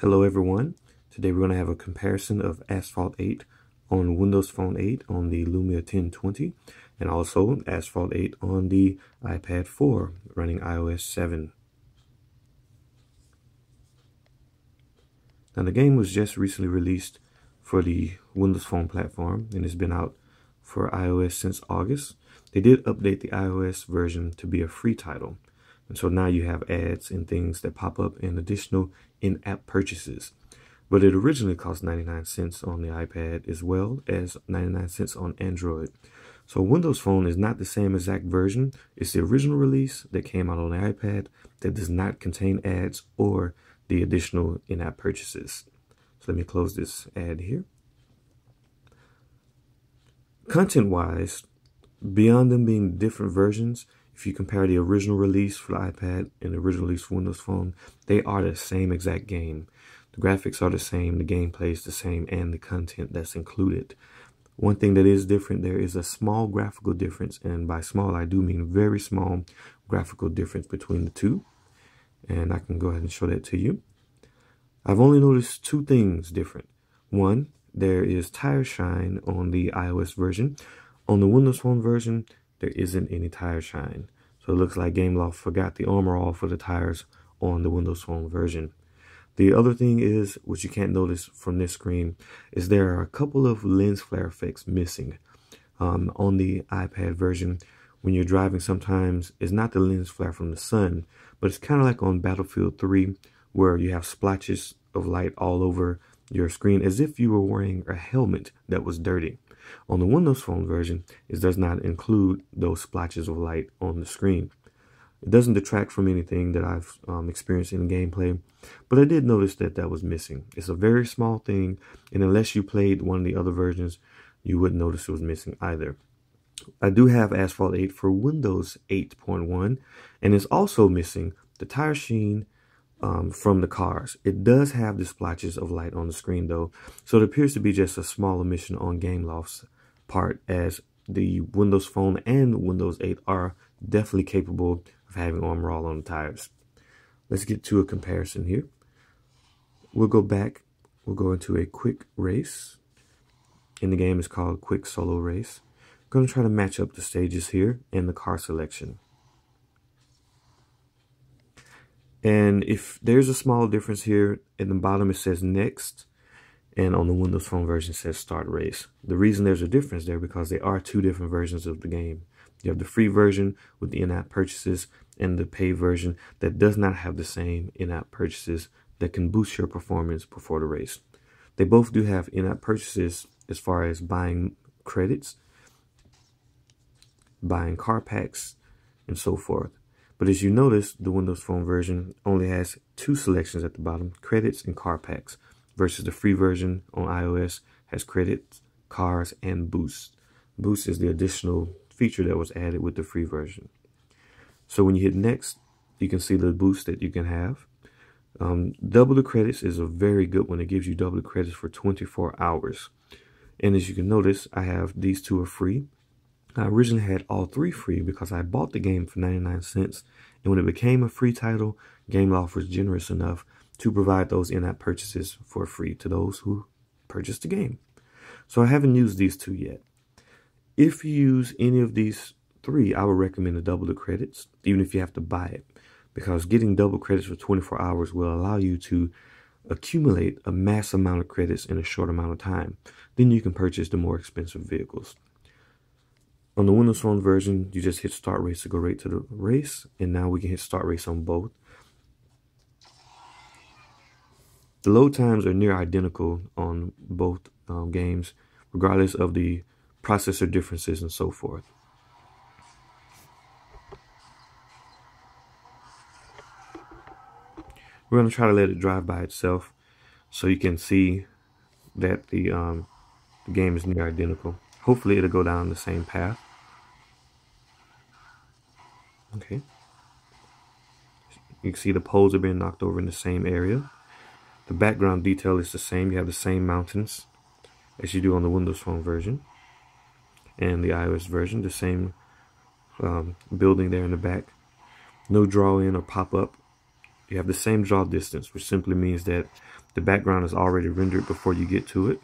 Hello everyone. Today we're going to have a comparison of Asphalt 8 on Windows Phone 8 on the Lumia 1020 and also Asphalt 8 on the iPad 4 running iOS 7. Now the game was just recently released for the Windows Phone platform and it's been out for iOS since August. They did update the iOS version to be a free title. And so now you have ads and things that pop up and additional in-app purchases. But it originally cost 99 cents on the iPad as well as 99 cents on Android. So Windows Phone is not the same exact version. It's the original release that came out on the iPad that does not contain ads or the additional in-app purchases. So let me close this ad here. Content-wise, beyond them being different versions, if you compare the original release for the iPad and the original release for Windows Phone, they are the same exact game. The graphics are the same, the gameplay is the same, and the content that's included. One thing that is different, there is a small graphical difference, and by small I do mean very small graphical difference between the two. And I can go ahead and show that to you. I've only noticed two things different. One, there is tire shine on the iOS version. On the Windows Phone version, there isn't any tire shine. So it looks like Gameloft forgot the armor all for the tires on the Windows Phone version. The other thing is, which you can't notice from this screen, is there are a couple of lens flare effects missing. On the iPad version, when you're driving, sometimes it's not the lens flare from the sun, but it's kind of like on Battlefield 3, where you have splotches of light all over your screen as if you were wearing a helmet that was dirty. On the Windows Phone version, it does not include those splotches of light on the screen. It doesn't detract from anything that I've experienced in gameplay, but I did notice that that was missing. It's a very small thing, and unless you played one of the other versions, you wouldn't notice it was missing either. I do have Asphalt 8 for Windows 8.1, and it's also missing the tire sheen from the cars. It does have the splotches of light on the screen though, so it appears to be just a small omission on Gameloft's part, as the Windows Phone and Windows 8 are definitely capable of having armor all on the tires. Let's get to a comparison here. We'll go back, we'll go into a quick race, and the game is called Quick Solo Race. I'm going to try to match up the stages here and the car selection. And if there's a small difference here, at the bottom it says next, and on the Windows Phone version it says start race. The reason there's a difference there because there are two different versions of the game. You have the free version with the in-app purchases and the paid version that does not have the same in-app purchases that can boost your performance before the race. They both do have in-app purchases as far as buying credits, buying car packs, and so forth. But as you notice, the Windows Phone version only has two selections at the bottom, credits and car packs, versus the free version on iOS has credits, cars, and boost. Boost is the additional feature that was added with the free version. So when you hit next, you can see the boost that you can have. Double the credits is a very good one. It gives you double the credits for 24 hours. And as you can notice, I have these two are free. I originally had all three free because I bought the game for 99 cents. And when it became a free title, Gameloft was generous enough to provide those in-app purchases for free to those who purchased the game. So I haven't used these two yet. If you use any of these three, I would recommend to double the credits, even if you have to buy it. Because getting double credits for 24 hours will allow you to accumulate a mass amount of credits in a short amount of time. Then you can purchase the more expensive vehicles. On the Windows Phone version, you just hit start race to go right to the race. And now we can hit start race on both. The load times are near identical on both games, regardless of the processor differences and so forth. We're going to try to let it drive by itself so you can see that the game is near identical. Hopefully it'll go down the same path. Okay. You can see the poles are being knocked over in the same area. The background detail is the same. You have the same mountains as you do on the Windows Phone version. And the iOS version, the same building there in the back. No draw in or pop up you have the same draw distance, which simply means that the background is already rendered before you get to it.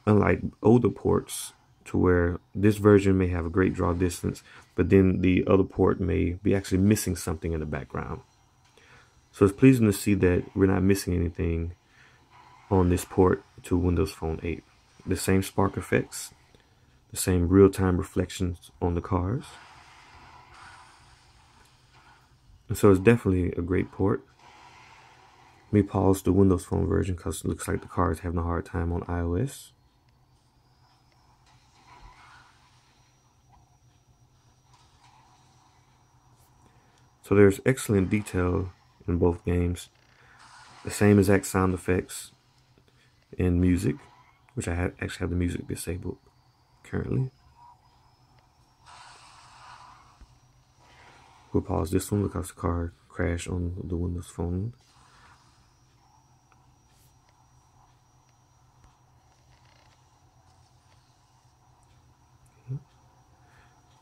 Unlike older ports, to where this version may have a great draw distance, but then the other port may be actually missing something in the background. So it's pleasing to see that we're not missing anything on this port to Windows Phone 8. The same spark effects, the same real-time reflections on the cars. And so it's definitely a great port. Let me pause the Windows Phone version because it looks like the car is having a hard time on iOS. So there's excellent detail in both games. The same exact sound effects in music, which I actually have the music disabled currently. We'll pause this one because the car crashed on the Windows Phone.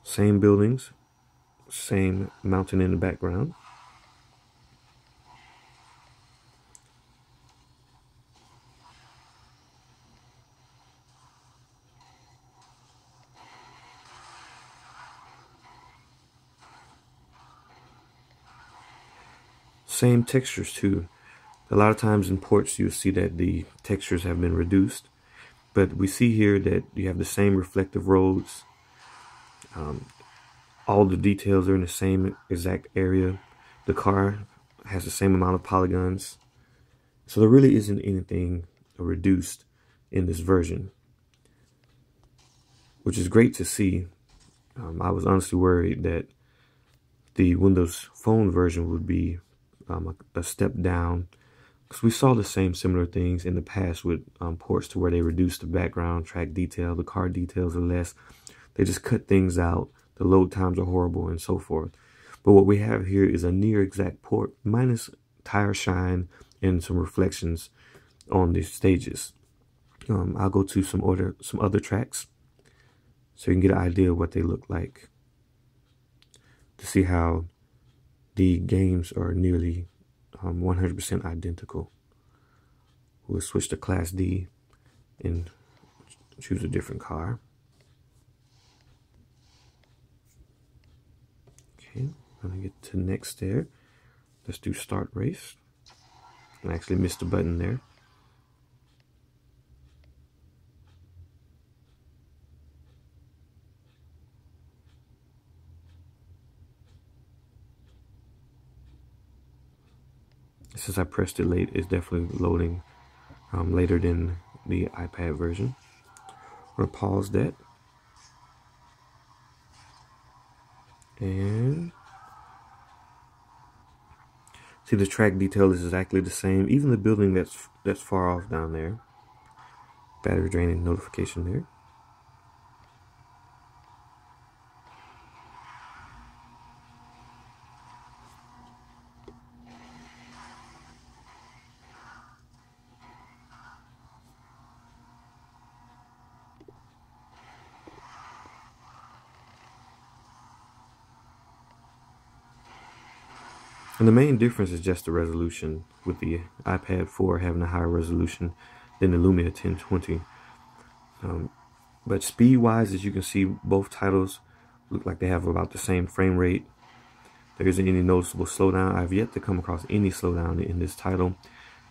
Same buildings, same mountain in the background. Same textures too. A lot of times in ports you'll see that the textures have been reduced, but we see here that you have the same reflective roads. All the details are in the same exact area. The car has the same amount of polygons. So there really isn't anything reduced in this version, which is great to see. I was honestly worried that the Windows Phone version would be a step down, because we saw the similar things in the past with ports to where they reduced the background track detail, the car details are less, they just cut things out, the load times are horrible, and so forth. But what we have here is a near exact port minus tire shine and some reflections on the stages. I'll go to some other tracks so you can get an idea of what they look like, to see how the games are nearly 100% identical. We'll switch to Class D and choose a different car. Okay, I'm gonna get to next there. Let's do start race. I actually missed a button there. Since I pressed it late, it's definitely loading later than the iPad version. I'm gonna pause that. And see, the track detail is exactly the same. Even the building that's far off down there. Battery draining notification there. And the main difference is just the resolution, with the iPad 4 having a higher resolution than the Lumia 1020. But speed-wise, as you can see, both titles look like they have about the same frame rate. There isn't any noticeable slowdown. I've yet to come across any slowdown in this title.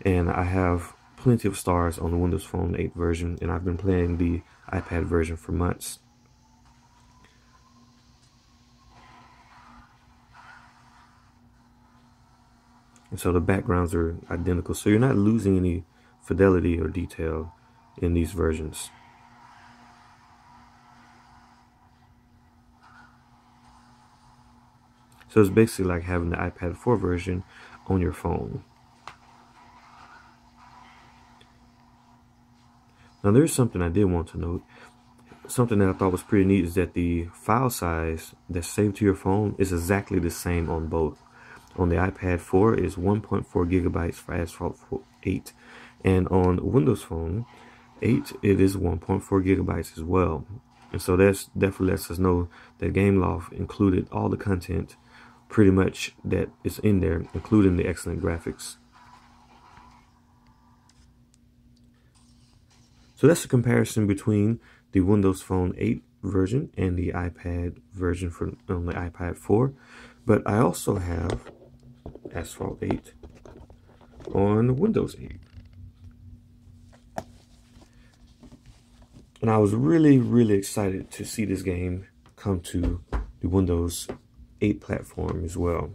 And I have plenty of stars on the Windows Phone 8 version, and I've been playing the iPad version for months. And so the backgrounds are identical, so you're not losing any fidelity or detail in these versions. So it's basically like having the iPad 4 version on your phone. Now there's something I did want to note. Something that I thought was pretty neat is that the file size that's saved to your phone is exactly the same on both. On the iPad 4 is 1.4 gigabytes for Asphalt 8, and on Windows Phone 8 it is 1.4 gigabytes as well. And so that definitely lets us know that Gameloft included all the content pretty much that is in there, including the excellent graphics. So that's a comparison between the Windows Phone 8 version and the iPad version on the iPad 4. But I also have Asphalt 8 on Windows 8. And I was really excited to see this game come to the Windows 8 platform as well.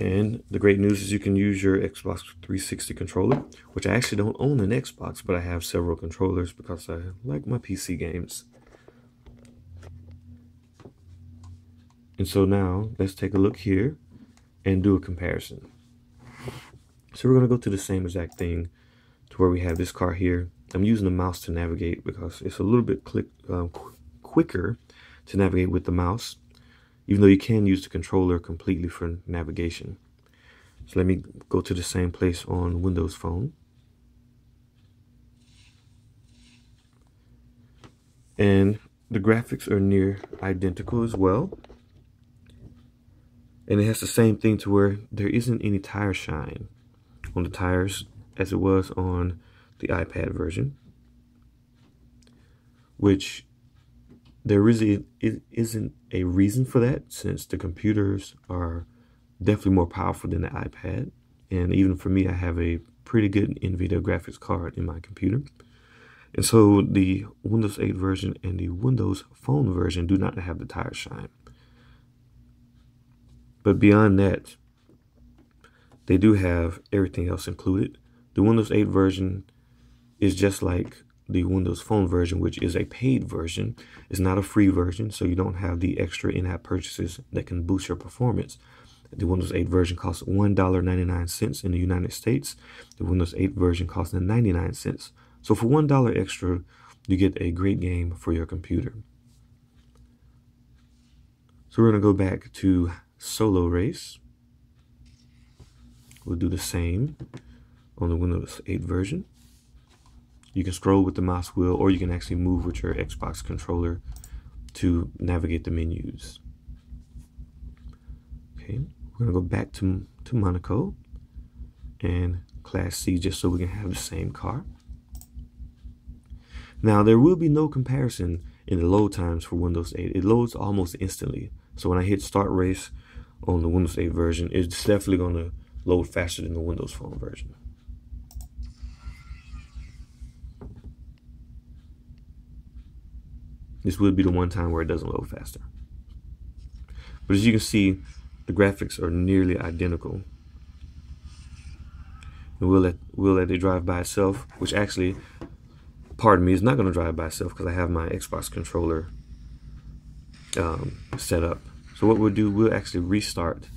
And the great news is you can use your Xbox 360 controller, which I actually don't own an Xbox, but I have several controllers because I like my PC games. And so now let's take a look here and do a comparison. So we're going to go to the same exact thing to where we have this car here. I'm using the mouse to navigate because it's a little bit quicker to navigate with the mouse, even though you can use the controller completely for navigation. So let me go to the same place on Windows Phone. And the graphics are near identical as well. And it has the same thing to where there isn't any tire shine on the tires as it was on the iPad version, which there really isn't a reason for that, since the computers are definitely more powerful than the iPad. And even for me, I have a pretty good Nvidia graphics card in my computer. And so the Windows 8 version and the Windows Phone version do not have the tire shine. But beyond that, they do have everything else included. The Windows 8 version is just like the Windows Phone version, which is a paid version. It's not a free version, so you don't have the extra in-app purchases that can boost your performance. The Windows 8 version costs $1.99 in the United States. The Windows 8 version costs 99 cents. So for $1 extra, you get a great game for your computer. So we're going to go back to Solo Race. We'll do the same on the Windows 8 version. You can scroll with the mouse wheel, or you can actually move with your Xbox controller to navigate the menus. Okay, we're going to go back to Monaco and Class C just so we can have the same car. Now, there will be no comparison in the load times for Windows 8. It loads almost instantly. So when I hit Start Race on the Windows 8 version, it's definitely going to load faster than the Windows Phone version. This would be the one time where it doesn't load faster. But as you can see, the graphics are nearly identical. And we'll let it drive by itself, which actually, pardon me, is not going to drive by itself because I have my Xbox controller set up. So what we'll do, we'll actually restart,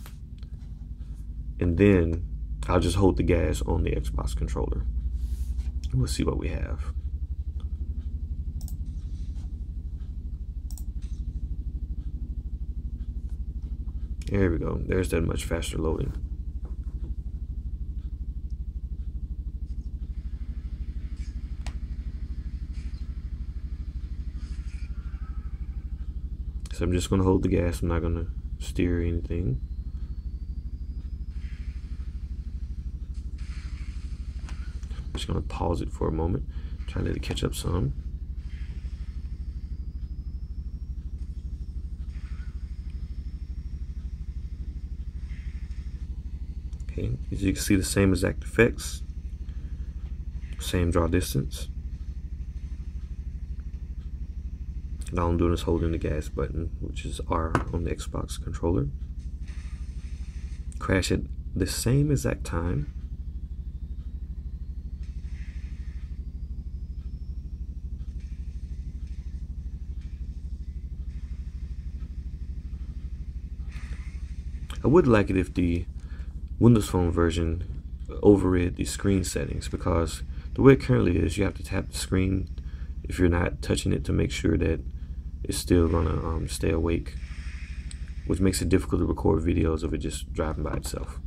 and then I'll just hold the gas on the Xbox controller. We'll see what we have. There we go. There's that much faster loading. So I'm just going to hold the gas. I'm not going to steer anything. I'm just going to pause it for a moment. Try to let it catch up some. Okay, as you can see, the same exact effects, same draw distance. And all I'm doing is holding the gas button, which is R on the Xbox controller. Crash at the same exact time. I would like it if the Windows Phone version overrid the screen settings, because the way it currently is, you have to tap the screen if you're not touching it to make sure that it's still gonna stay awake, which makes it difficult to record videos of it just driving by itself.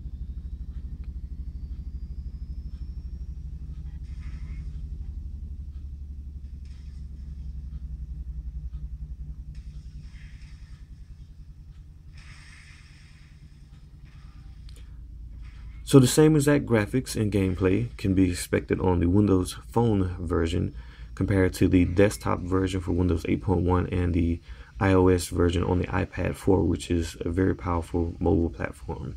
So the same exact graphics and gameplay can be expected on the Windows Phone version compared to the desktop version for Windows 8.1 and the iOS version on the iPad 4, which is a very powerful mobile platform.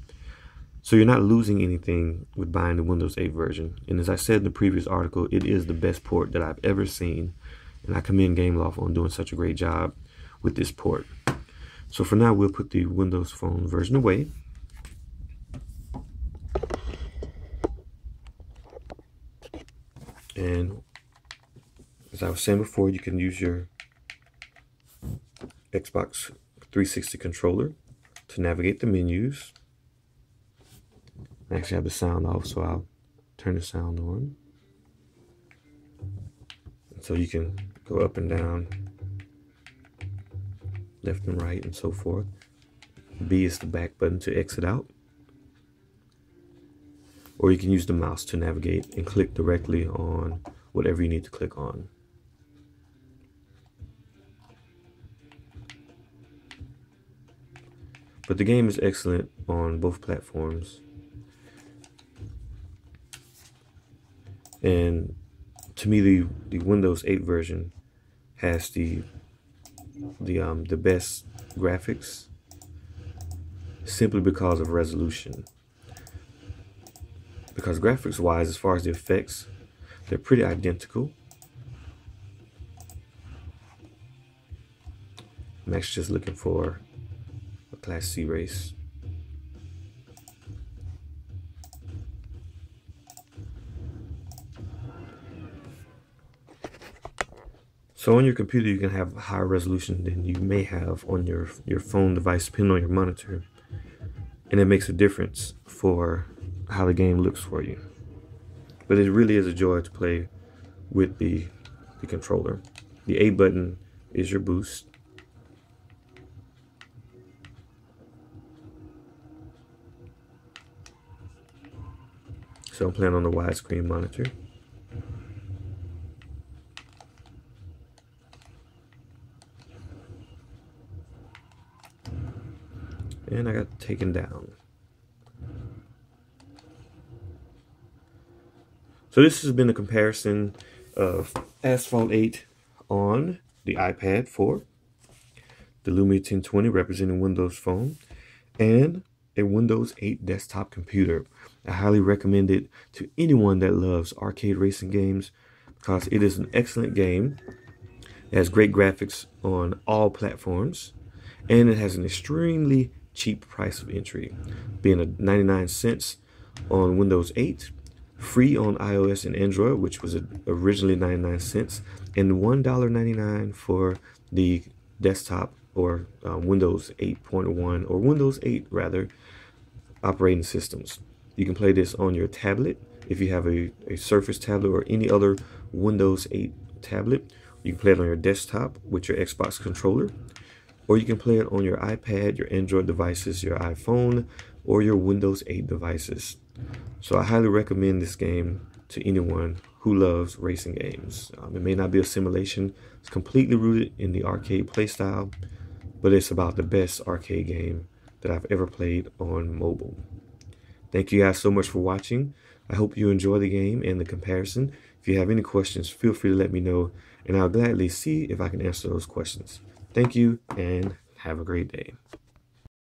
So you're not losing anything with buying the Windows 8 version. And as I said in the previous article, it is the best port that I've ever seen. And I commend Gameloft on doing such a great job with this port. So for now, we'll put the Windows Phone version away. And as I was saying before, you can use your Xbox 360 controller to navigate the menus. I actually have the sound off, so I'll turn the sound on. So you can go up and down, left and right, and so forth. B is the back button to exit out. Or you can use the mouse to navigate and click directly on whatever you need to click on. But the game is excellent on both platforms. And to me, the Windows 8 version has the best graphics simply because of resolution. Because graphics wise, as far as the effects, they're pretty identical. I'm actually just looking for a Class C race. So on your computer, you can have higher resolution than you may have on your phone device, depending on your monitor. And it makes a difference for how the game looks for you. But it really is a joy to play with the controller. The A button is your boost. So I'm playing on the widescreen monitor. And I got taken down. So this has been a comparison of Asphalt 8 on the iPad 4, the Lumia 1020 representing Windows Phone, and a Windows 8 desktop computer. I highly recommend it to anyone that loves arcade racing games because it is an excellent game. It has great graphics on all platforms, and it has an extremely cheap price of entry, being a 99 cents on Windows 8, free on iOS and Android, which was originally 99 cents, and $1.99 for the desktop or Windows 8.1 or Windows 8 rather operating systems. You can play this on your tablet if you have a Surface tablet or any other Windows 8 tablet. You can play it on your desktop with your Xbox controller, or you can play it on your iPad, your Android devices, your iPhone, or your Windows 8 devices. So I highly recommend this game to anyone who loves racing games. It may not be a simulation. It's completely rooted in the arcade playstyle, but it's about the best arcade game that I've ever played on mobile. Thank you guys so much for watching. I hope you enjoy the game and the comparison. If you have any questions, feel free to let me know, and I'll gladly see if I can answer those questions. Thank you, and have a great day.